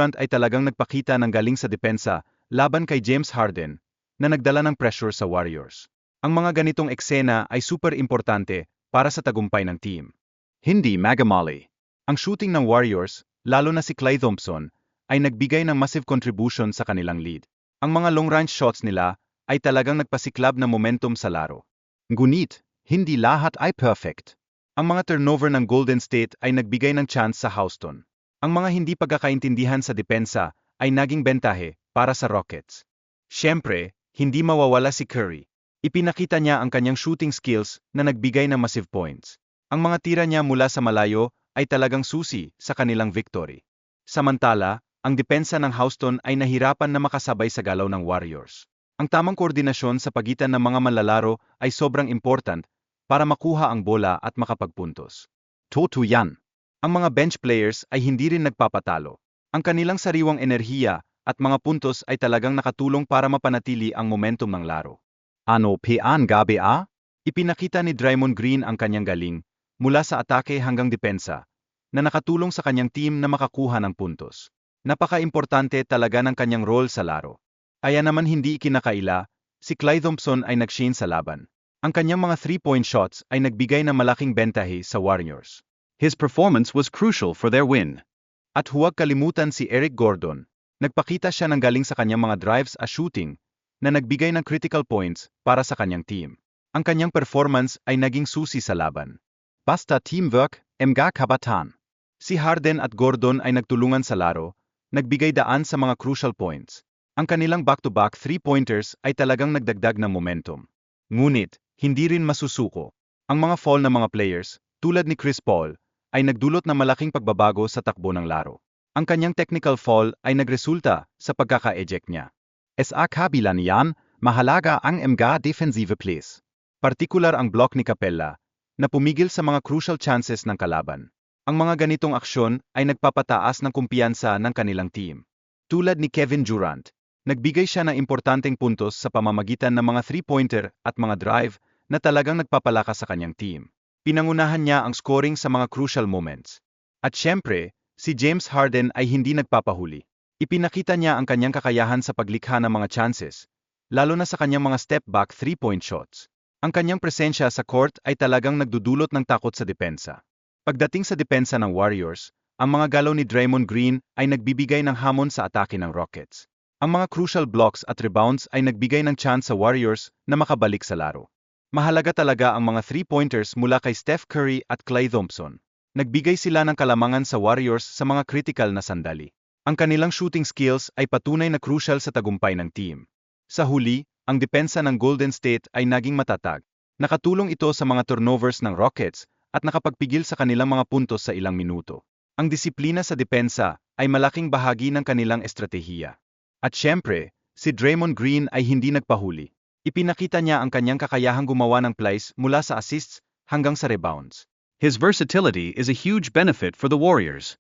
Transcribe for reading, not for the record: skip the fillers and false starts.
Durant ay talagang nagpakita ng galing sa depensa laban kay James Harden na nagdala ng pressure sa Warriors. Ang mga ganitong eksena ay super importante para sa tagumpay ng team. Hindi magamali. Ang shooting ng Warriors, lalo na si Klay Thompson, ay nagbigay ng massive contribution sa kanilang lead. Ang mga long-range shots nila ay talagang nagpasiklab ng momentum sa laro. Ngunit, hindi lahat ay perfect. Ang mga turnover ng Golden State ay nagbigay ng chance sa Houston. Ang mga hindi pagkakaintindihan sa depensa ay naging bentahe para sa Rockets. Siyempre, hindi mawawala si Curry. Ipinakita niya ang kanyang shooting skills na nagbigay ng massive points. Ang mga tira niya mula sa malayo ay talagang susi sa kanilang victory. Samantala, ang depensa ng Houston ay nahirapan na makasabay sa galaw ng Warriors. Ang tamang koordinasyon sa pagitan ng mga manlalaro ay sobrang important para makuha ang bola at makapagpuntos. Totoo yan. Ang mga bench players ay hindi rin nagpapatalo. Ang kanilang sariwang enerhiya at mga puntos ay talagang nakatulong para mapanatili ang momentum ng laro. Ano pean gabi a? Ipinakita ni Draymond Green ang kanyang galing mula sa atake hanggang depensa na nakatulong sa kanyang team na makakuha ng puntos. Napaka-importante talaga ng kanyang role sa laro. Kaya naman hindi ikinakaila, si Klay Thompson ay nag-shine sa laban. Ang kanyang mga 3-point shots ay nagbigay ng malaking bentahe sa Warriors. His performance was crucial for their win. At huwag kalimutan si Eric Gordon. Nagpakita siya ng galing sa kanyang mga drives at shooting na nagbigay ng critical points para sa kanyang team. Ang kanyang performance ay naging susi sa laban. Basta teamwork, mga kabatan. Si Harden at Gordon ay nagtulungan sa laro, nagbigay daan sa mga crucial points. Ang kanilang back-to-back 3-pointers ay talagang nagdagdag ng momentum. Ngunit, hindi rin masusuko. Ang mga foul ng mga players, tulad ni Chris Paul, ay nagdulot ng malaking pagbabago sa takbo ng laro. Ang kanyang technical foul ay nagresulta sa pagkaka-eject niya. Sa kabila niyan, mahalaga ang mga defensive plays. Partikular ang block ni Capella, na pumigil sa mga crucial chances ng kalaban. Ang mga ganitong aksyon ay nagpapataas ng kumpiyansa ng kanilang team. Tulad ni Kevin Durant, nagbigay siya ng importanteng puntos sa pamamagitan ng mga 3-pointer at mga drive na talagang nagpapalakas sa kanyang team. Pinangunahan niya ang scoring sa mga crucial moments. At syempre, si James Harden ay hindi nagpapahuli. Ipinakita niya ang kanyang kakayahan sa paglikha ng mga chances, lalo na sa kanyang mga step-back 3-point shots. Ang kanyang presensya sa court ay talagang nagdudulot ng takot sa depensa. Pagdating sa depensa ng Warriors, ang mga galaw ni Draymond Green ay nagbibigay ng hamon sa atake ng Rockets. Ang mga crucial blocks at rebounds ay nagbigay ng chance sa Warriors na makabalik sa laro. Mahalaga talaga ang mga 3-pointers mula kay Steph Curry at Klay Thompson. Nagbigay sila ng kalamangan sa Warriors sa mga critical na sandali. Ang kanilang shooting skills ay patunay na crucial sa tagumpay ng team. Sa huli, ang depensa ng Golden State ay naging matatag. Nakatulong ito sa mga turnovers ng Rockets at nakapagpigil sa kanilang mga puntos sa ilang minuto. Ang disiplina sa depensa ay malaking bahagi ng kanilang estratehiya. At syempre, si Draymond Green ay hindi nagpahuli. Ipinakita niya ang kanyang kakayahang gumawa ng plays mula sa assists hanggang sa rebounds. His versatility is a huge benefit for the Warriors.